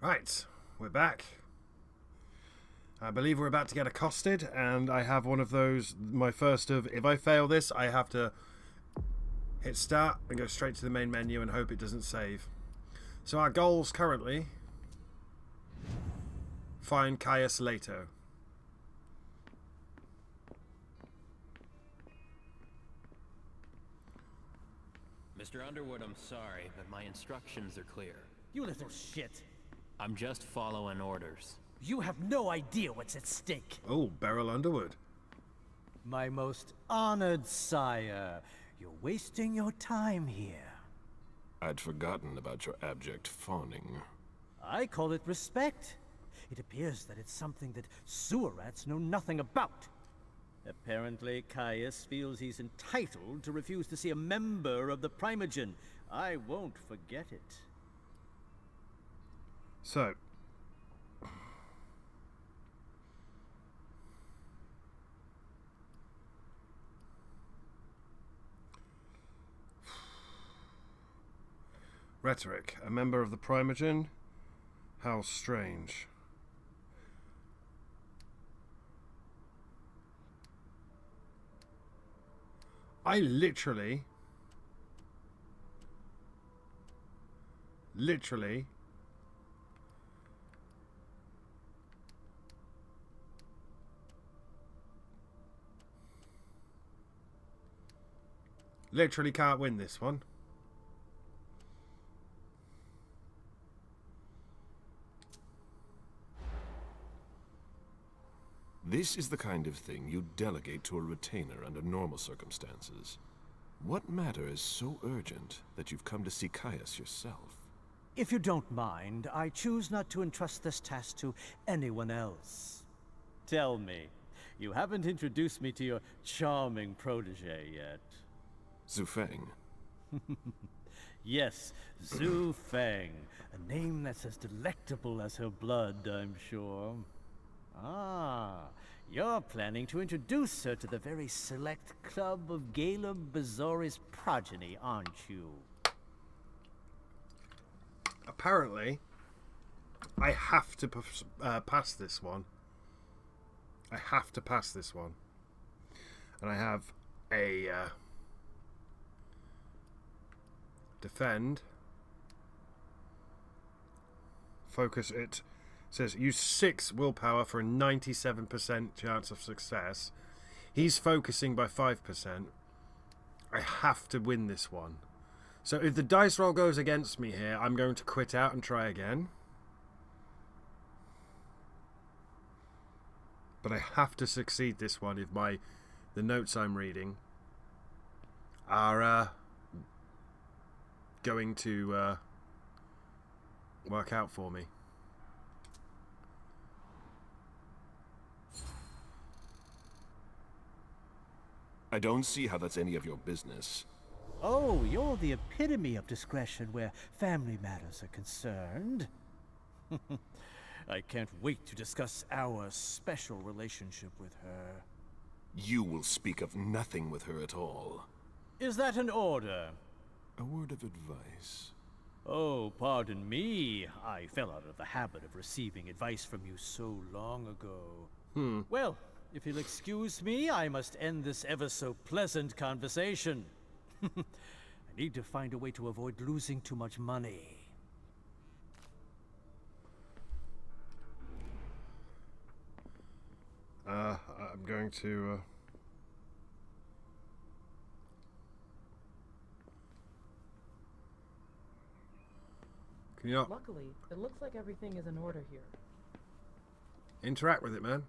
Right, we're back. I believe we're about to get accosted, and I have one of those, my first of, if I fail this, I have to hit start and go straight to the main menu and hope it doesn't save. So our goals currently, find Caius Leto. Mr. Underwood, I'm sorry, but my instructions are clear. You little shit. I'm just following orders. You have no idea what's at stake. Oh, Beryl Underwood. My most honored sire, you're wasting your time here. I'd forgotten about your abject fawning. I call it respect. It appears that it's something that sewer rats know nothing about. Apparently, Caius feels he's entitled to refuse to see a member of the Primogen. I won't forget it. So, rhetoric. A member of the Primogen? How strange. I literally can't win this one. This is the kind of thing you delegate to a retainer under normal circumstances. What matter is so urgent that you've come to see Caius yourself? If you don't mind, I choose not to entrust this task to anyone else. Tell me, you haven't introduced me to your charming protege yet. Zhu Feng. Yes, Zhu Feng. A name that's as delectable as her blood, I'm sure. Ah, you're planning to introduce her to the very select club of Gala Bazori's progeny, aren't you? Apparently, I have to pass this one. I have to pass this one. And I have a defend. Focus it. Says use 6 willpower for a 97% chance of success. He's focusing by 5%. I have to win this one. So if the dice roll goes against me here, I'm going to quit out and try again. But I have to succeed this one if the notes I'm reading are going to work out for me. I don't see how that's any of your business. Oh, you're the epitome of discretion where family matters are concerned. I can't wait to discuss our special relationship with her. You will speak of nothing with her at all. Is that an order? A word of advice. Oh, pardon me. I fell out of the habit of receiving advice from you so long ago. Well, if you'll excuse me, I must end this ever so pleasant conversation. I need to find a way to avoid losing too much money. I'm going to can you not Luckily, it looks like everything is in order here. interact with it, man?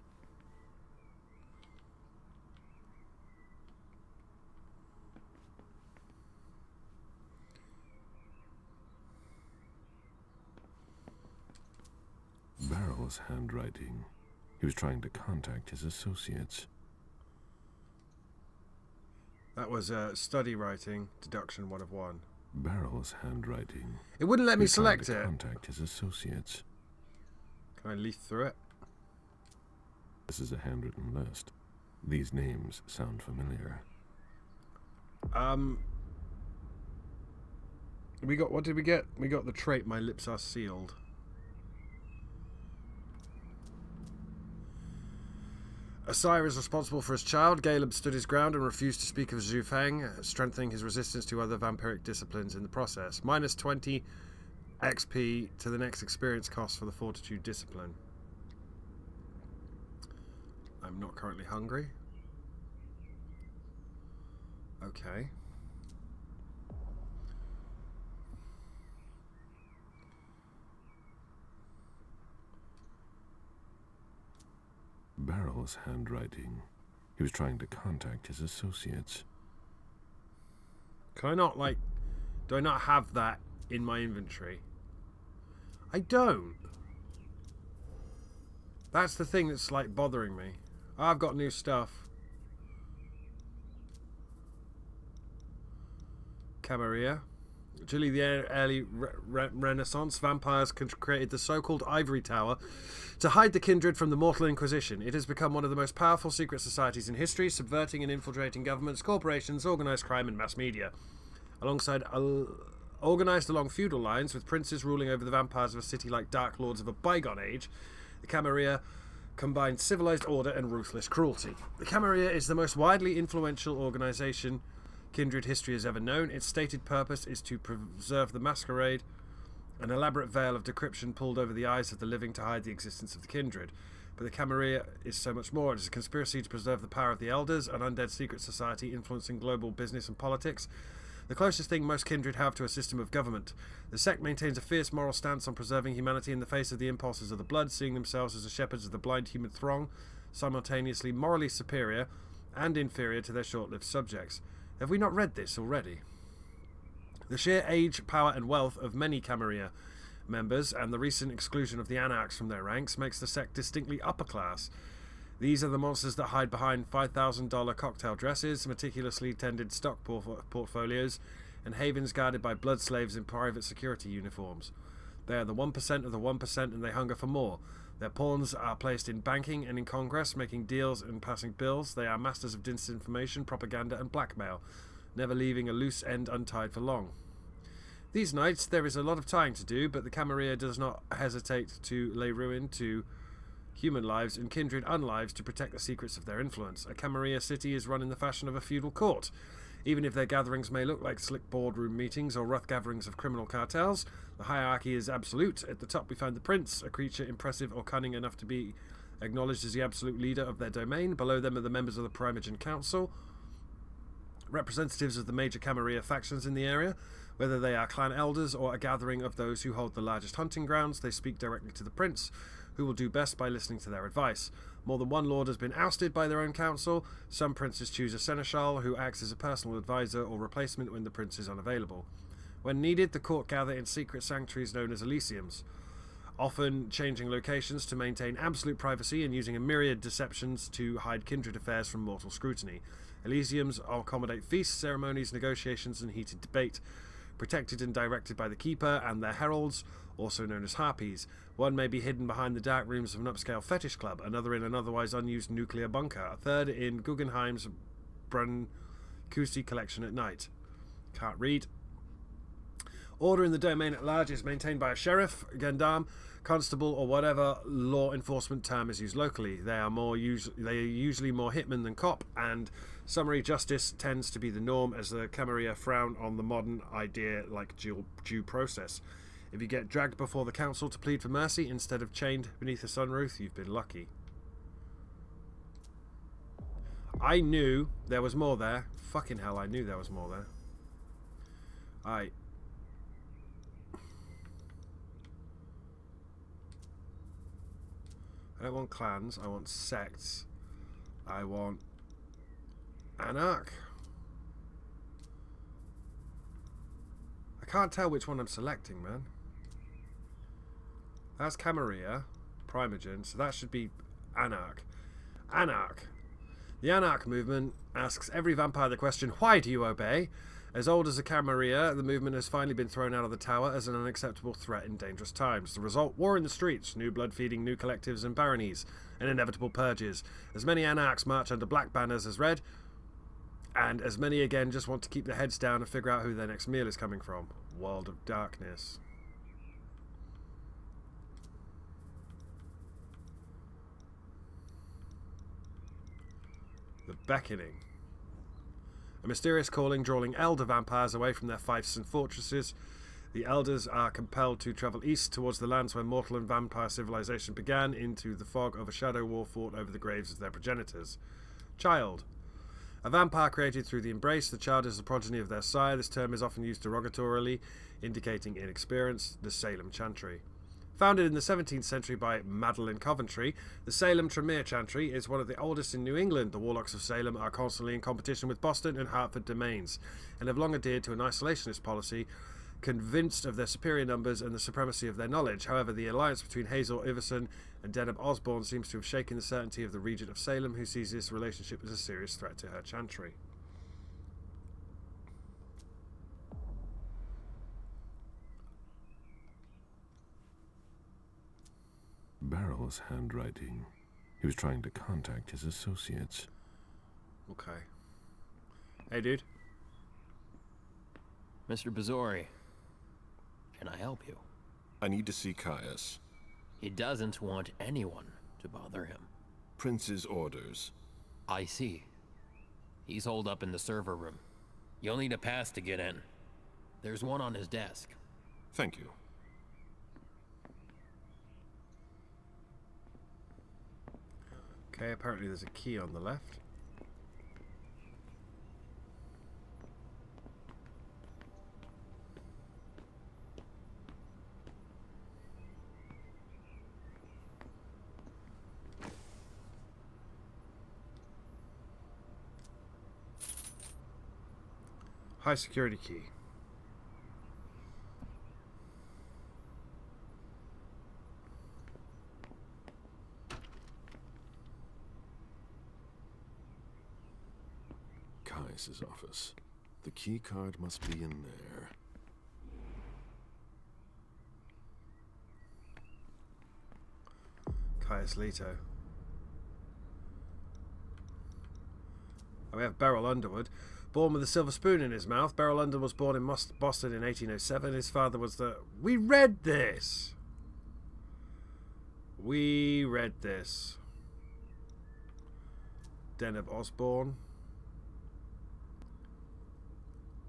Barrel's handwriting. He was trying to contact his associates. That was study writing, deduction 1 of 1. Barrel's handwriting. It wouldn't let He me was trying select to it. contact his associates. Can I leaf through it? This is a handwritten list. These names sound familiar. We got, what did we get? We got the trait, my lips are sealed. A sire is responsible for his child. Caleb stood his ground and refused to speak of Zhu Feng, strengthening his resistance to other vampiric disciplines in the process. Minus 20 XP to the next experience cost for the Fortitude discipline. I'm not currently hungry. Okay. Barrel's handwriting. He was trying to contact his associates. Can I not, like... Do I not have that in my inventory? I don't. That's the thing that's, like, bothering me. I've got new stuff. Camarilla. During the early Renaissance, vampires created the so-called Ivory Tower to hide the kindred from the mortal Inquisition. It has become one of the most powerful secret societies in history, subverting and infiltrating governments, corporations, organised crime and mass media. Organised along feudal lines, with princes ruling over the vampires of a city like Dark Lords of a bygone age, the Camarilla combined civilized order and ruthless cruelty. The Camarilla is the most widely influential organisation Kindred history has ever known. Its stated purpose is to preserve the Masquerade, an elaborate veil of decryption pulled over the eyes of the living to hide the existence of the Kindred. But the Camarilla is so much more. It is a conspiracy to preserve the power of the Elders, an undead secret society influencing global business and politics, the closest thing most Kindred have to a system of government. The sect maintains a fierce moral stance on preserving humanity in the face of the impulses of the blood, seeing themselves as the shepherds of the blind human throng, simultaneously morally superior and inferior to their short-lived subjects. Have we not read this already? The sheer age, power and wealth of many Camarilla members and the recent exclusion of the Anarchs from their ranks makes the sect distinctly upper class. These are the monsters that hide behind $5,000 cocktail dresses, meticulously tended stock portfolios, and havens guarded by blood slaves in private security uniforms. They are the 1% of the 1% and they hunger for more. Their pawns are placed in banking and in Congress, making deals and passing bills. They are masters of disinformation, propaganda and blackmail, never leaving a loose end untied for long. These nights there is a lot of tying to do, but the Camarilla does not hesitate to lay ruin to human lives and kindred unlives to protect the secrets of their influence. A Camarilla city is run in the fashion of a feudal court. Even if their gatherings may look like slick boardroom meetings or rough gatherings of criminal cartels, the hierarchy is absolute. At the top we find the prince, a creature impressive or cunning enough to be acknowledged as the absolute leader of their domain. Below them are the members of the Primogen Council, representatives of the major Camarilla factions in the area. Whether they are clan elders or a gathering of those who hold the largest hunting grounds, they speak directly to the prince, who will do best by listening to their advice. More than one lord has been ousted by their own council. Some princes choose a seneschal who acts as a personal advisor or replacement when the prince is unavailable. When needed, the court gather in secret sanctuaries known as Elysiums, often changing locations to maintain absolute privacy and using a myriad deceptions to hide kindred affairs from mortal scrutiny. Elysiums accommodate feasts, ceremonies, negotiations and heated debate, protected and directed by the Keeper and their heralds, also known as harpies. One may be hidden behind the dark rooms of an upscale fetish club, another in an otherwise unused nuclear bunker, a third in Guggenheim's Brancusi collection at night. Can't read. Order in the domain at large is maintained by a sheriff, gendarme, constable, or whatever law enforcement term is used locally. They are usually more hitman than cop, and summary justice tends to be the norm, as the Camarilla frown on the modern idea like due process. If you get dragged before the council to plead for mercy instead of chained beneath a sunroof, you've been lucky. I knew there was more there. Fucking hell, I knew there was more there. I don't want clans, I want sects. I want Anarch. I can't tell which one I'm selecting, man. That's Camarilla, Primogen, so that should be Anarch. Anarch. The Anarch movement asks every vampire the question, why do you obey? As old as the Camarilla, the movement has finally been thrown out of the tower as an unacceptable threat in dangerous times. The result, war in the streets, new blood feeding, new collectives and baronies, and inevitable purges. As many Anarchs march under black banners as red, and as many again just want to keep their heads down and figure out who their next meal is coming from. World of darkness. The Beckoning. A mysterious calling drawing elder vampires away from their fiefs and fortresses. The elders are compelled to travel east towards the lands where mortal and vampire civilization began, into the fog of a shadow war fought over the graves of their progenitors. Child. A vampire created through the embrace. The child is the progeny of their sire. This term is often used derogatorily, indicating inexperience. The Salem Chantry. Founded in the 17th century by Madeline Coventry, the Salem Tremere Chantry is one of the oldest in New England. The Warlocks of Salem are constantly in competition with Boston and Hartford domains, and have long adhered to an isolationist policy, convinced of their superior numbers and the supremacy of their knowledge. However, the alliance between Hazel Iverson and Deneb Osborne seems to have shaken the certainty of the regent of Salem, who sees this relationship as a serious threat to her chantry. Barrel's handwriting. He was trying to contact his associates. Okay. Hey, dude. Mr. Bazori, can I help you? I need to see Caius. He doesn't want anyone to bother him. Prince's orders. I see. He's holed up in the server room. You'll need a pass to get in. There's one on his desk. Thank you. Okay, apparently there's a key on the left. High security key. Caius's office. The key card must be in there. Caius Leto. We have Beryl Underwood. Born with a silver spoon in his mouth, Beryl Underwood was born in Boston in 1807. His father was the... We read this! We read this. Deneb Osborne.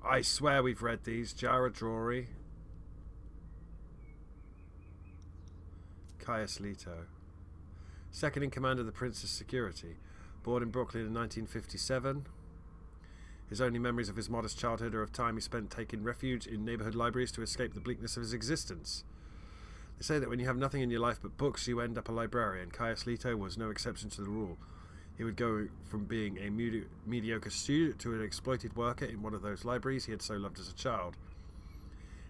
I swear we've read these. Jara Drury. Caius Leto. Second in command of the Prince's security. Born in Brooklyn in 1957. His only memories of his modest childhood are of time he spent taking refuge in neighborhood libraries to escape the bleakness of his existence. They say that when you have nothing in your life but books, you end up a librarian. Caius Leto was no exception to the rule. He would go from being a mediocre student to an exploited worker in one of those libraries he had so loved as a child.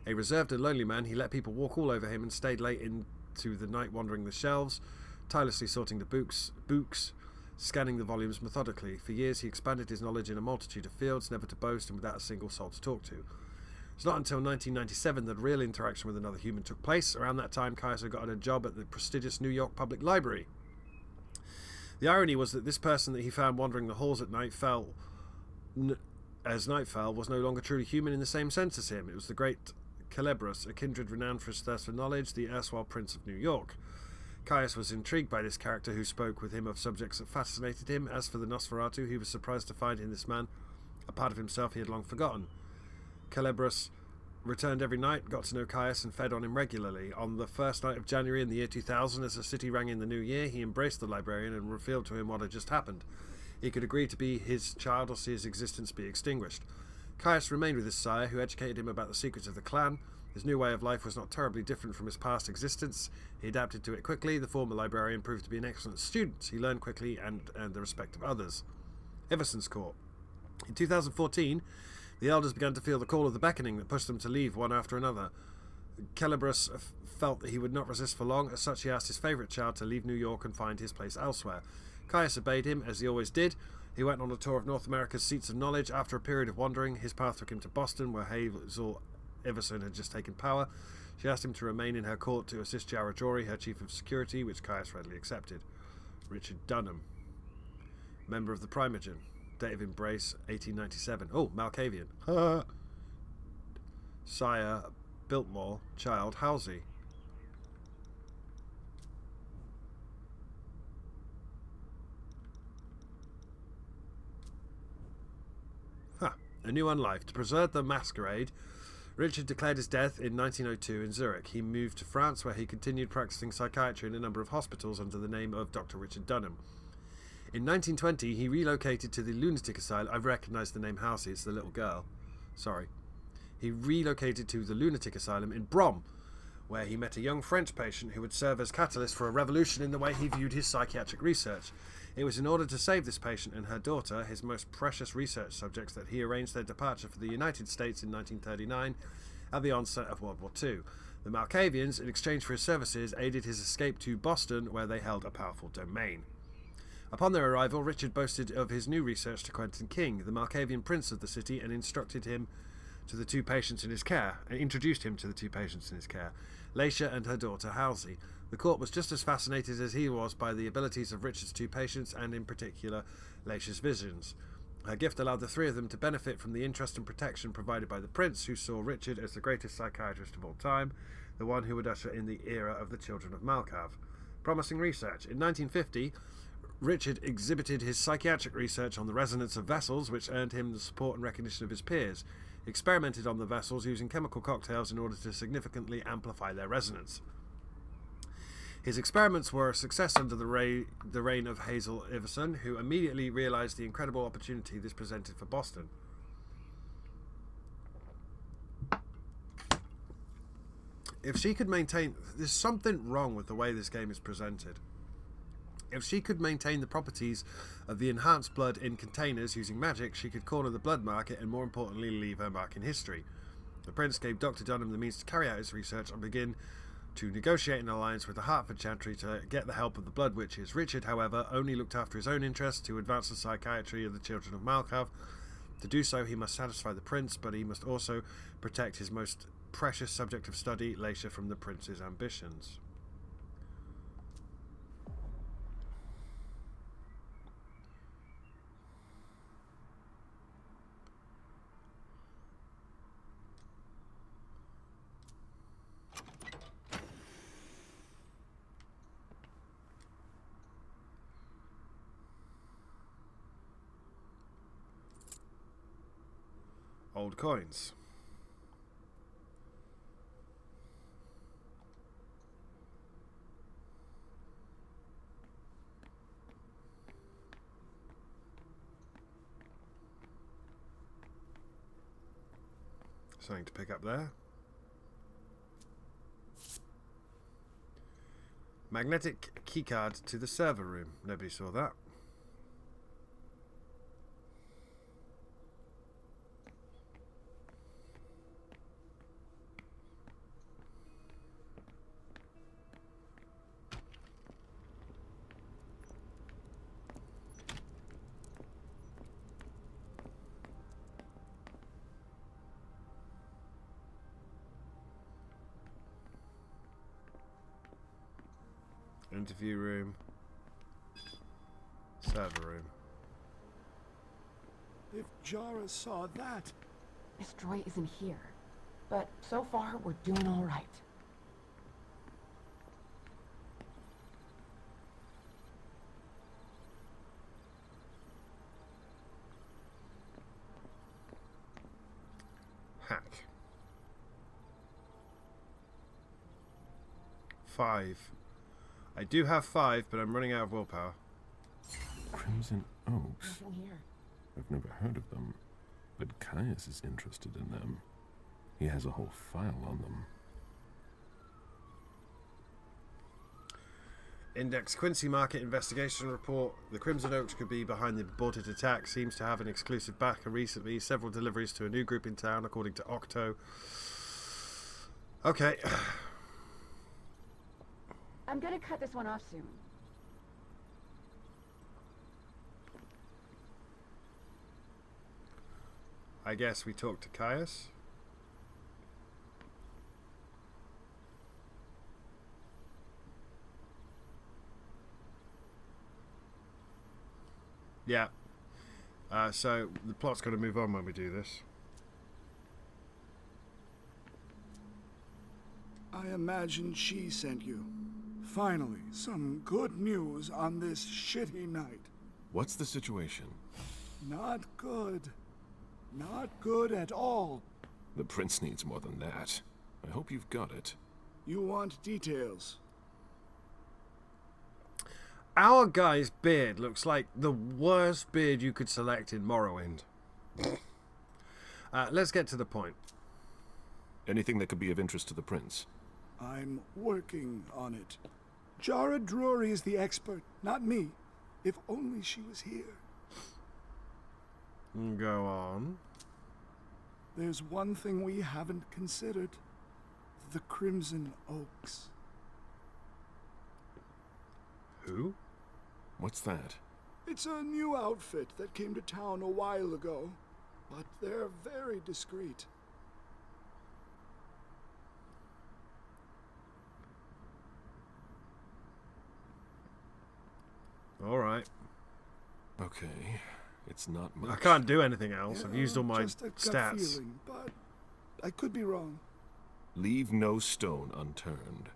A reserved and lonely man, he let people walk all over him and stayed late into the night wandering the shelves, tirelessly sorting the books, scanning the volumes methodically. For years he expanded his knowledge in a multitude of fields, never to boast and without a single soul to talk to. It's not until 1997 that real interaction with another human took place. Around that time, Caius had gotten a job at the prestigious New York Public Library. The irony was that this person that he found wandering the halls at night as night fell, was no longer truly human in the same sense as him. It was the great Celebros, a kindred renowned for his thirst for knowledge, the erstwhile Prince of New York. Caius was intrigued by this character who spoke with him of subjects that fascinated him. As for the Nosferatu, he was surprised to find in this man a part of himself he had long forgotten. Celebros returned every night, got to know Caius, and fed on him regularly. On the first night of January in the year 2000, as the city rang in the new year, he embraced the librarian and revealed to him what had just happened. He could agree to be his child or see his existence be extinguished. Caius remained with his sire, who educated him about the secrets of the clan. His new way of life was not terribly different from his past existence. He adapted to it quickly. The former librarian proved to be an excellent student. He learned quickly and earned the respect of others. Iverson's Court. In 2014, the elders began to feel the call of the beckoning that pushed them to leave one after another. Celebros felt that he would not resist for long. As such, he asked his favourite child to leave New York and find his place elsewhere. Caius obeyed him, as he always did. He went on a tour of North America's seats of knowledge. After a period of wandering, his path took him to Boston, where Hazel Iverson had just taken power. She asked him to remain in her court to assist Jara Jory, her chief of security, which Caius readily accepted. Richard Dunham, member of the Primogen. Date of embrace, 1897. Oh, Malkavian. Sire, Biltmore. Child, Halsey. a new life. To preserve the Masquerade, Richard declared his death in 1902 in Zurich. He moved to France, where he continued practicing psychiatry in a number of hospitals under the name of Dr. Richard Dunham. In 1920, he relocated to the lunatic asylum. I've recognised the name Halsey, it's the little girl. Sorry. He relocated to the lunatic asylum in Brom, where he met a young French patient who would serve as catalyst for a revolution in the way he viewed his psychiatric research. It was in order to save this patient and her daughter, his most precious research subjects, that he arranged their departure for the United States in 1939 at the onset of World War II. The Malkavians, in exchange for his services, aided his escape to Boston, where they held a powerful domain. Upon their arrival, Richard boasted of his new research to Quentin King, the Malkavian prince of the city, and introduced him to the two patients in his care, Leisha and her daughter Halsey. The court was just as fascinated as he was by the abilities of Richard's two patients, and in particular Leisha's visions. Her gift allowed the three of them to benefit from the interest and protection provided by the prince, who saw Richard as the greatest psychiatrist of all time, the one who would usher in the era of the children of Malkav. Promising research. In 1950, Richard exhibited his psychiatric research on the resonance of vessels, which earned him the support and recognition of his peers. He experimented on the vessels using chemical cocktails in order to significantly amplify their resonance. His experiments were a success under the reign of Hazel Iverson, who immediately realized the incredible opportunity this presented for Boston. If she could maintain... There's something wrong with the way this game is presented. If she could maintain the properties of the enhanced blood in containers using magic, she could corner the blood market and, more importantly, leave her mark in history. The prince gave Dr. Dunham the means to carry out his research and begin to negotiate an alliance with the Hertford Chantry to get the help of the Blood Witches. Richard, however, only looked after his own interests to advance the psychiatry of the children of Malkav. To do so, he must satisfy the prince, but he must also protect his most precious subject of study, Leisha, from the prince's ambitions. Old coins. Something to pick up there. Magnetic keycard to the server room. Nobody saw that. Interview room. Server room. If Jara saw that... This droid isn't here. But so far, we're doing all right. Hack. 5. I do have 5, but I'm running out of willpower. Crimson Oaks? Nothing here. I've never heard of them, but Caius is interested in them. He has a whole file on them. Index Quincy Market Investigation Report. The Crimson Oaks could be behind the aborted attack. Seems to have an exclusive backer recently. Several deliveries to a new group in town, according to Octo. Okay. I'm gonna cut this one off soon. I guess we talk to Caius. Yeah. So the plot's got to move on when we do this. I imagine she sent you. Finally, some good news on this shitty night. What's the situation? Not good. Not good at all. The prince needs more than that. I hope you've got it. You want details. Our guy's beard looks like the worst beard you could select in Morrowind. Let's get to the point. Anything that could be of interest to the prince? I'm working on it. Jara Drury is the expert, not me. If only she was here. Go on. There's one thing we haven't considered. The Crimson Oaks. Who? What's that? It's a new outfit that came to town a while ago, but they're very discreet. All right. Okay, it's not much. I can't do anything else. I've Yeah, used all my just a gut stats. feeling, but I could be wrong. Leave no stone unturned.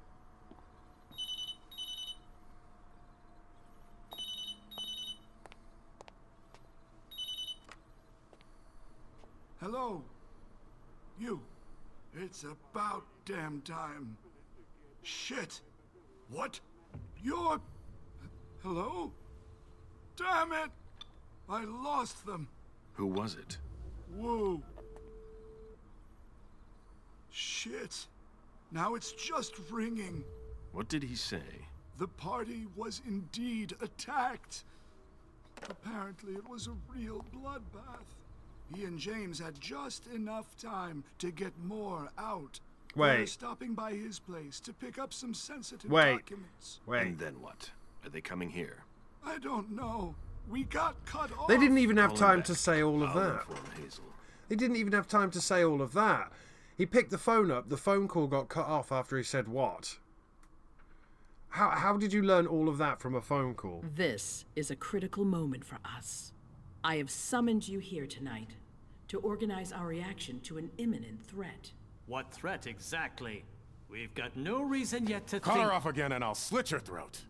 Hello? You. It's about damn time. Shit. What? You're... Hello? Damn it! I lost them. Who was it? Whoa. Shit. Now it's just ringing. What did he say? The party was indeed attacked. Apparently it was a real bloodbath. He and James had just enough time to get more out. Wait. They're stopping by his place to pick up some sensitive Wait. documents. Wait. And then what? Are they coming here? I don't know. We got cut off. They didn't even have Call him time back. to say all of I'll that. inform Hazel. They didn't even have time to say all of that. He picked the phone up. The phone call got cut off after he said what? How did you learn all of that from a phone call? This is a critical moment for us. I have summoned you here tonight to organize our reaction to an imminent threat. What threat exactly? We've got no reason yet to Call think... her off again and I'll slit your throat.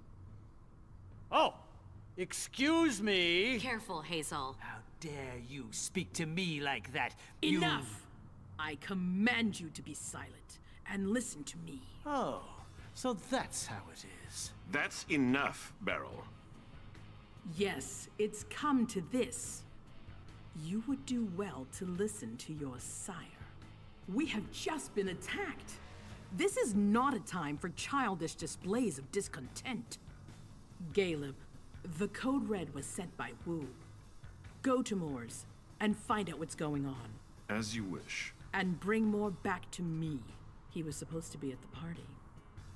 Oh! Excuse me! Careful, Hazel. How dare you speak to me like that? You- Enough! I command you to be silent and listen to me. Oh, so that's how it is. That's enough, Beryl. Yes, it's come to this. You would do well to listen to your sire. We have just been attacked. This is not a time for childish displays of discontent. Caleb, the code red was sent by Wu. Go to Moore's and find out what's going on. As you wish. And bring Moore back to me. He was supposed to be at the party.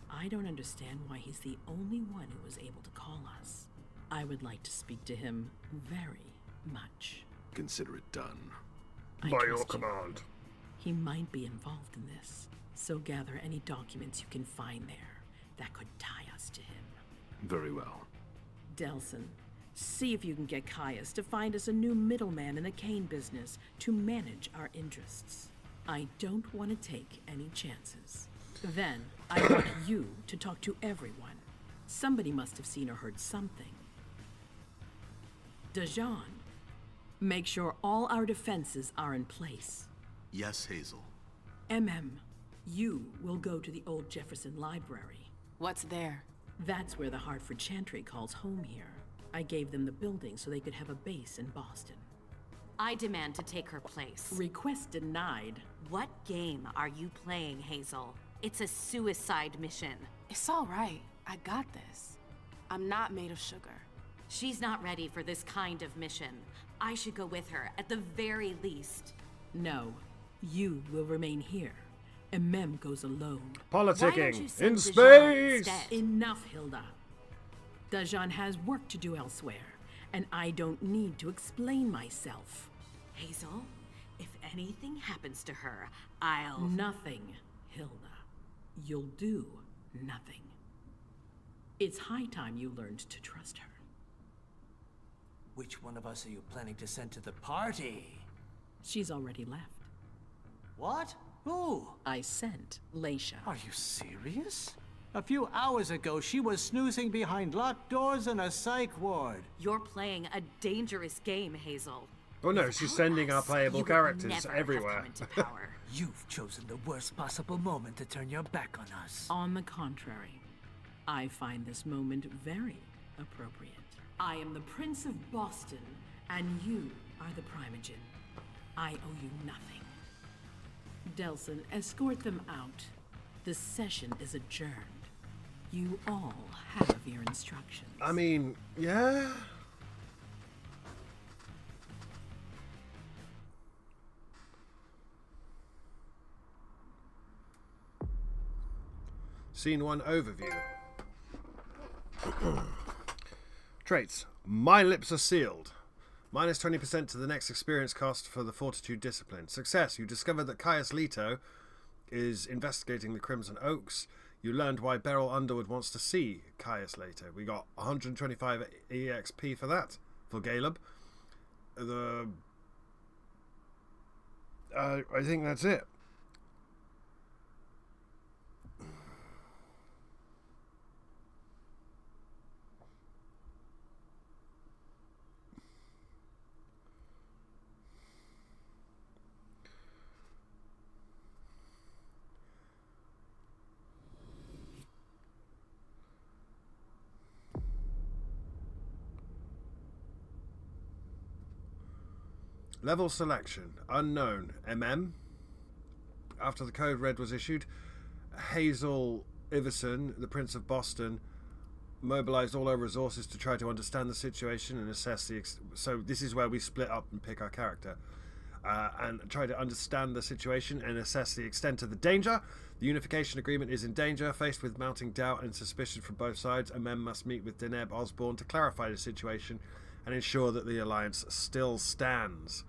I don't understand why he's the only one who was able to call us. I would like to speak to him very much. Consider it done. I By trust your you. command. He might be involved in this, so gather any documents you can find there that could tie us to him. Very well. Delson, see if you can get Caius to find us a new middleman in the cane business to manage our interests. I don't want to take any chances. Then, I want you to talk to everyone. Somebody must have seen or heard something. Dajan, make sure all our defenses are in place. Yes, Hazel. You will go to the old Jefferson Library. What's there? That's where the Hartford Chantry calls home here. I gave them the building so they could have a base in Boston. I demand to take her place. Request denied. What game are you playing, Hazel? It's a suicide mission. It's all right. I got this. I'm not made of sugar. She's not ready for this kind of mission. I should go with her, at the very least. No, you will remain here. Goes alone. Why don't you Politicking send in Dajan space. instead? Enough, Hilda. Dajan has work to do elsewhere, and I don't need to explain myself. Hazel, if anything happens to her, I'll... Nothing, Hilda. You'll do nothing. It's high time you learned to trust her. Which one of us are you planning to send to the party? She's already left. What? Who? I sent Leisha. Are you serious? A few hours ago, she was snoozing behind locked doors in a psych ward. You're playing a dangerous game, Hazel. Oh no, she's sending our playable characters never everywhere. Have come into power. You've chosen the worst possible moment to turn your back on us. On the contrary, I find this moment very appropriate. I am the Prince of Boston, and you are the Primogen. I owe you nothing. Delson, escort them out. The session is adjourned. You all have your instructions. I mean, yeah. Scene 1 overview. Traits. My lips are sealed. Minus 20% to the next experience cost for the Fortitude discipline. Success. You discovered that Caius Leto is investigating the Crimson Oaks. You learned why Beryl Underwood wants to see Caius Leto. We got 125 EXP for that, for Caleb. I think that's it. Level selection. Unknown. MM. After the code red was issued, Hazel Iverson, the Prince of Boston, mobilized all her resources to try to understand the situation and assess the... So this is where we split up and pick our character. And try to understand the situation and assess the extent of the danger. The unification agreement is in danger. Faced with mounting doubt and suspicion from both sides, MM must meet with Deneb Osborne to clarify the situation and ensure that the alliance still stands.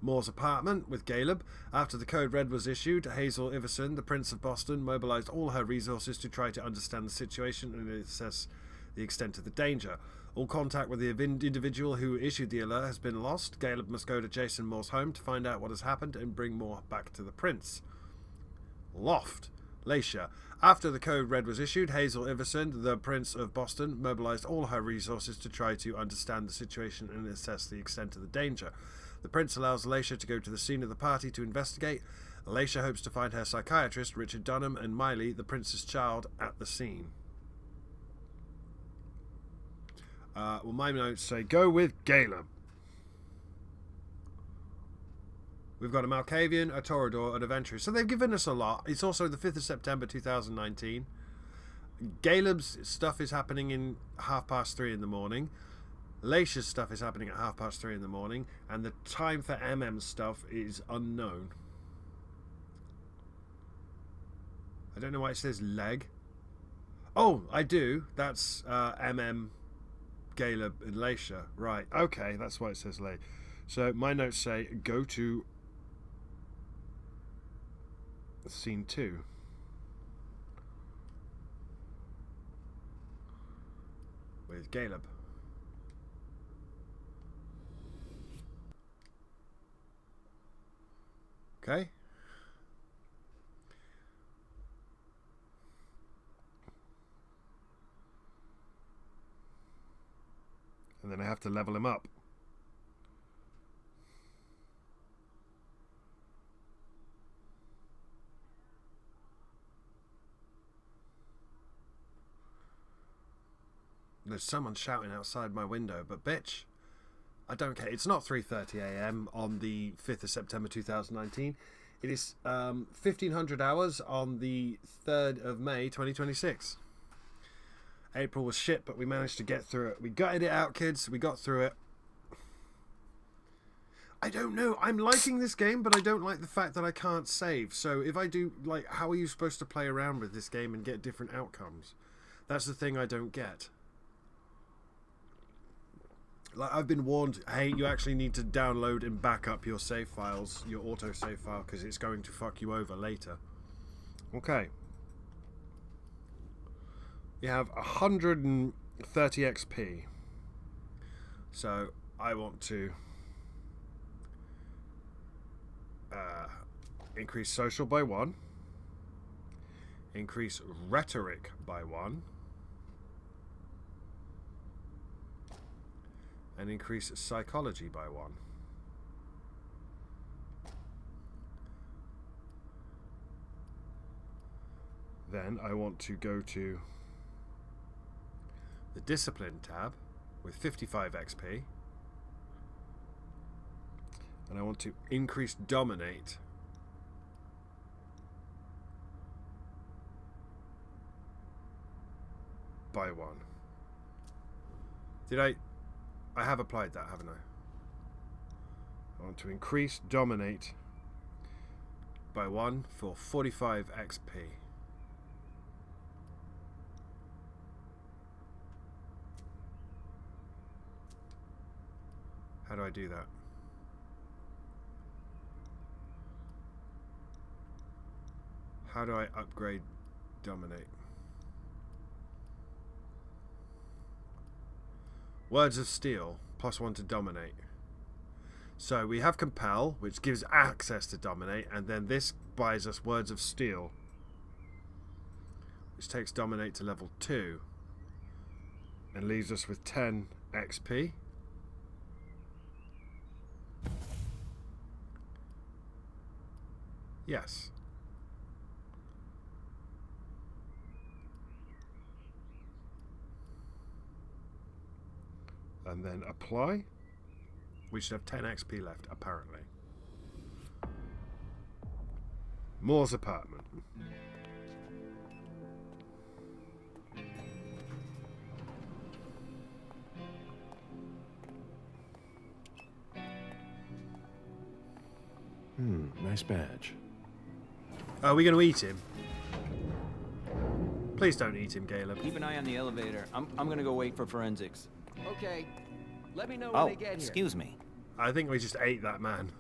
Moore's apartment with Caleb. After the code red was issued, Hazel Iverson, the Prince of Boston, mobilized all her resources to try to understand the situation and assess the extent of the danger. All contact with the individual who issued the alert has been lost. Caleb must go to Jason Moore's home to find out what has happened and bring Moore back to the Prince. Loft. Lacia. After the code red was issued, Hazel Iverson, the Prince of Boston, mobilized all her resources to try to understand the situation and assess the extent of the danger. The Prince allows Lacia to go to the scene of the party to investigate. Lacia hopes to find her psychiatrist, Richard Dunham, and Miley, the Prince's child, at the scene. Well, my notes say go with Caleb. We've got a Malkavian, a Toreador, an Adventurer. So they've given us a lot. It's also the 5th of September 2019. Caleb's stuff is happening in 3:30 in the morning. Lacia's stuff is happening at 3:30 in the morning. And the time for MM's stuff is unknown. I don't know why it says leg. Oh, I do. That's MM, Caleb, and Lacia. Right. Okay, that's why it says leg. So my notes say go to scene 2. With Caleb. Okay. And then I have to level him up. There's someone shouting outside my window, but bitch, I don't care. It's not 3:30 a.m. on the 5th of September 2019. It is 1500 hours on the 3rd of May 2026. April was shit, but we managed to get through it. We gutted it out, kids. We got through it. I don't know. I'm liking this game, but I don't like the fact that I can't save. So if I do, like, how are you supposed to play around with this game and get different outcomes? That's the thing I don't get. Like, I've been warned, hey, you actually need to download and back up your save files, your auto save file, because it's going to fuck you over later. Okay. You have 130 XP. So I want to increase social by 1, increase rhetoric by 1, and increase psychology by 1. Then I want to go to the Discipline tab with 55 XP. And I want to increase Dominate by 1. Did I have applied that, haven't I? I want to increase Dominate by 1 for 45 XP. How do I do that? How do I upgrade Dominate? Words of Steel, +1 to Dominate. So we have Compel, which gives access to Dominate, and then this buys us Words of Steel, which takes Dominate to level 2 and leaves us with 10 XP. Yes. And then apply. We should have 10 XP left, apparently. Moore's apartment. Nice badge. Are we going to eat him? Please don't eat him, Caleb. Keep an eye on the elevator. I'm gonna go wait for forensics. Okay. Let me know when they get here. Excuse me. I think we just ate that man.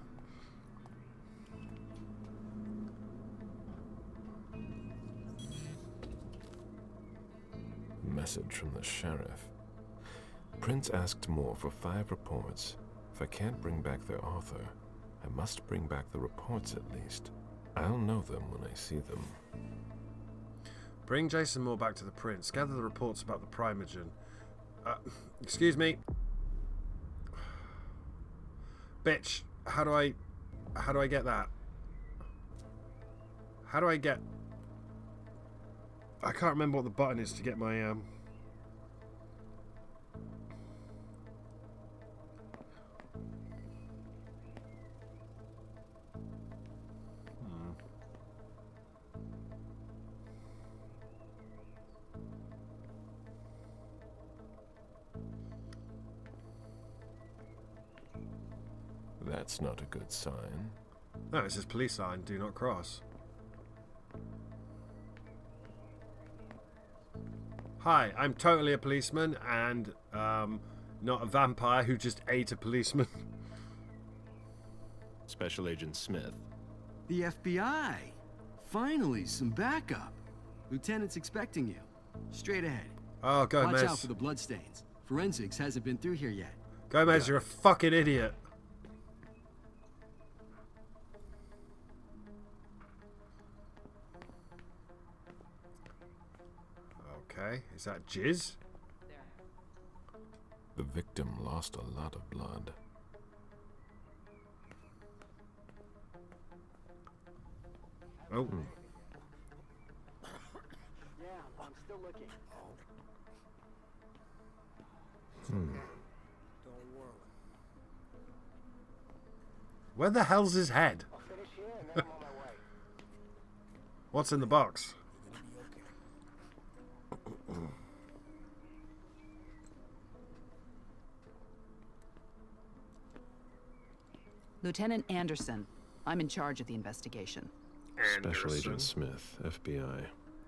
Message from the sheriff. Prince asked Moore for 5 reports. If I can't bring back their author, I must bring back the reports at least. I'll know them when I see them. Bring Jason Moore back to the Prince. Gather the reports about the Primogen. Excuse me. Bitch, how do I get that? How do I get... I can't remember what the button is to get my That's not a good sign. No, it says police sign, do not cross. Hi, I'm totally a policeman and not a vampire who just ate a policeman. Special Agent Smith. The FBI. Finally, some backup. Lieutenant's expecting you. Straight ahead. Oh, Gomez. Watch out for the bloodstains. Forensics hasn't been through here yet. Gomez, you're a fucking idiot. Okay, is that jizz? The victim lost a lot of blood. Oh. Yeah, I'm still looking. Hmm. Where the hell's his head? I'll finish here and then I'm on my way. What's in the box? Lieutenant Anderson, I'm in charge of the investigation. Special Agent Smith, FBI.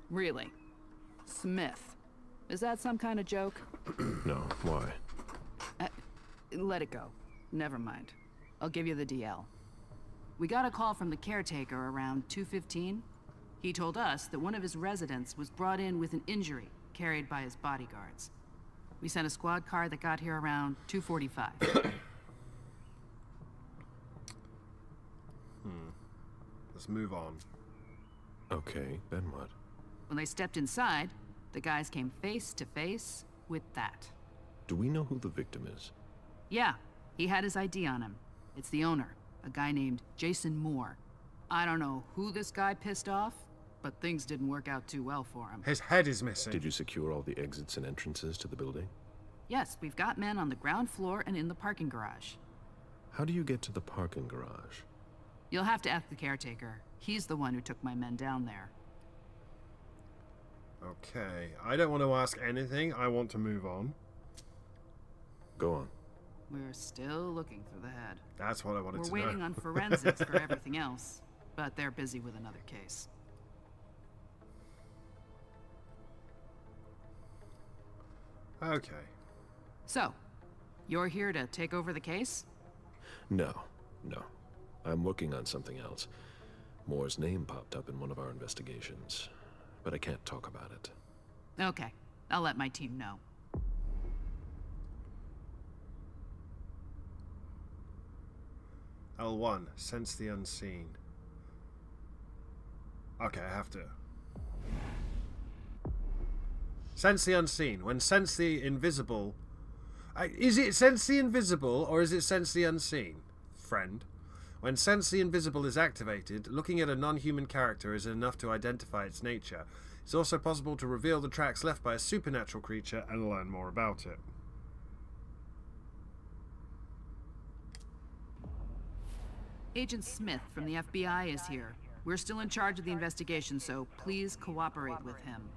Really? Smith? Is that some kind of joke? No, why? Let it go. Never mind. I'll give you the DL. We got a call from the caretaker around 2:15. He told us that one of his residents was brought in with an injury carried by his bodyguards. We sent a squad car that got here around 2:45. Let's move on. Okay, then what? When they stepped inside, the guys came face to face with that. Do we know who the victim is? Yeah, he had his ID on him. It's the owner, a guy named Jason Moore. I don't know who this guy pissed off, but things didn't work out too well for him. His head is missing. Did you secure all the exits and entrances to the building? Yes, we've got men on the ground floor and in the parking garage. How do you get to the parking garage? You'll have to ask the caretaker. He's the one who took my men down there. Okay, I don't want to ask anything. I want to move on. Go on. We're still looking for the head. That's what I wanted to know. We're waiting on forensics for everything else, but they're busy with another case. Okay. So, you're here to take over the case? No. I'm working on something else. Moore's name popped up in one of our investigations, but I can't talk about it. Okay, I'll let my team know. L1, sense the unseen. Okay, I have to. Sense the unseen. When sense the invisible... is it sense the invisible or is it sense the unseen? Friend. When sense the invisible is activated, looking at a non-human character is enough to identify its nature. It's also possible to reveal the tracks left by a supernatural creature and learn more about it. Agent Smith from the FBI is here. We're still in charge of the investigation, so please cooperate with him.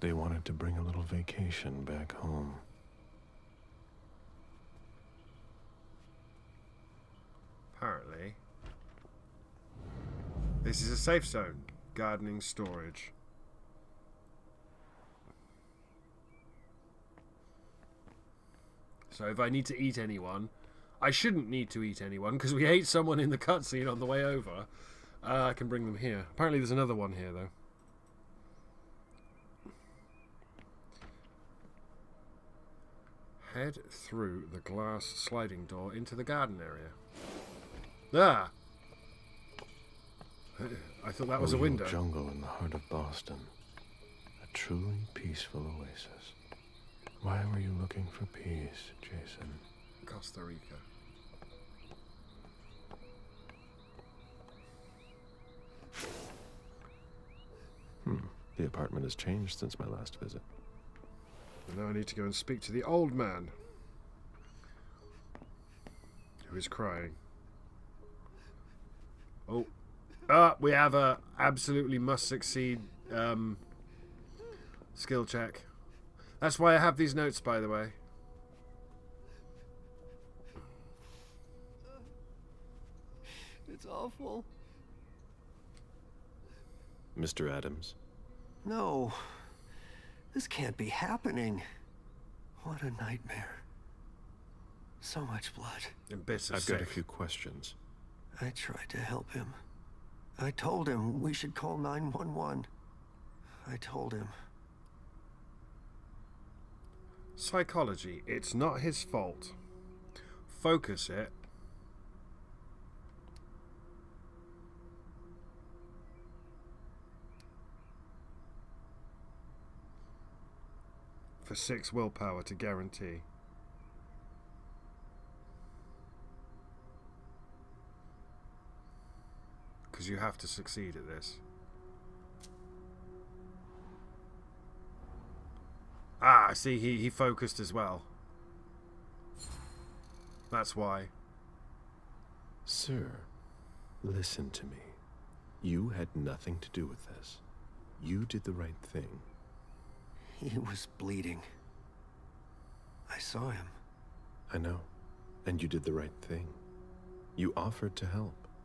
They wanted to bring a little vacation back home. Apparently. This is a safe zone. Gardening storage. So if I need to eat anyone, I shouldn't need to eat anyone because we ate someone in the cutscene on the way over. I can bring them here. Apparently there's another one here though. Head through the glass sliding door into the garden area. Ah! I thought that was a window. Jungle in the heart of Boston. A truly peaceful oasis. Why were you looking for peace, Jason? Costa Rica. The apartment has changed since my last visit. And now I need to go and speak to the old man. Who is crying. Oh. We have a absolutely must succeed skill check. That's why I have these notes, by the way. It's awful. Mr. Adams? No. This can't be happening. What a nightmare. So much blood. And bits of I've got a few questions. I tried to help him. I told him we should call 911. I told him. Psychology. It's not his fault. Focus it. For 6 willpower to guarantee. Because you have to succeed at this. Ah, see, he focused as well. That's why. Sir, listen to me. You had nothing to do with this. You did the right thing. He was bleeding. I saw him. I know. And you did the right thing. You offered to help.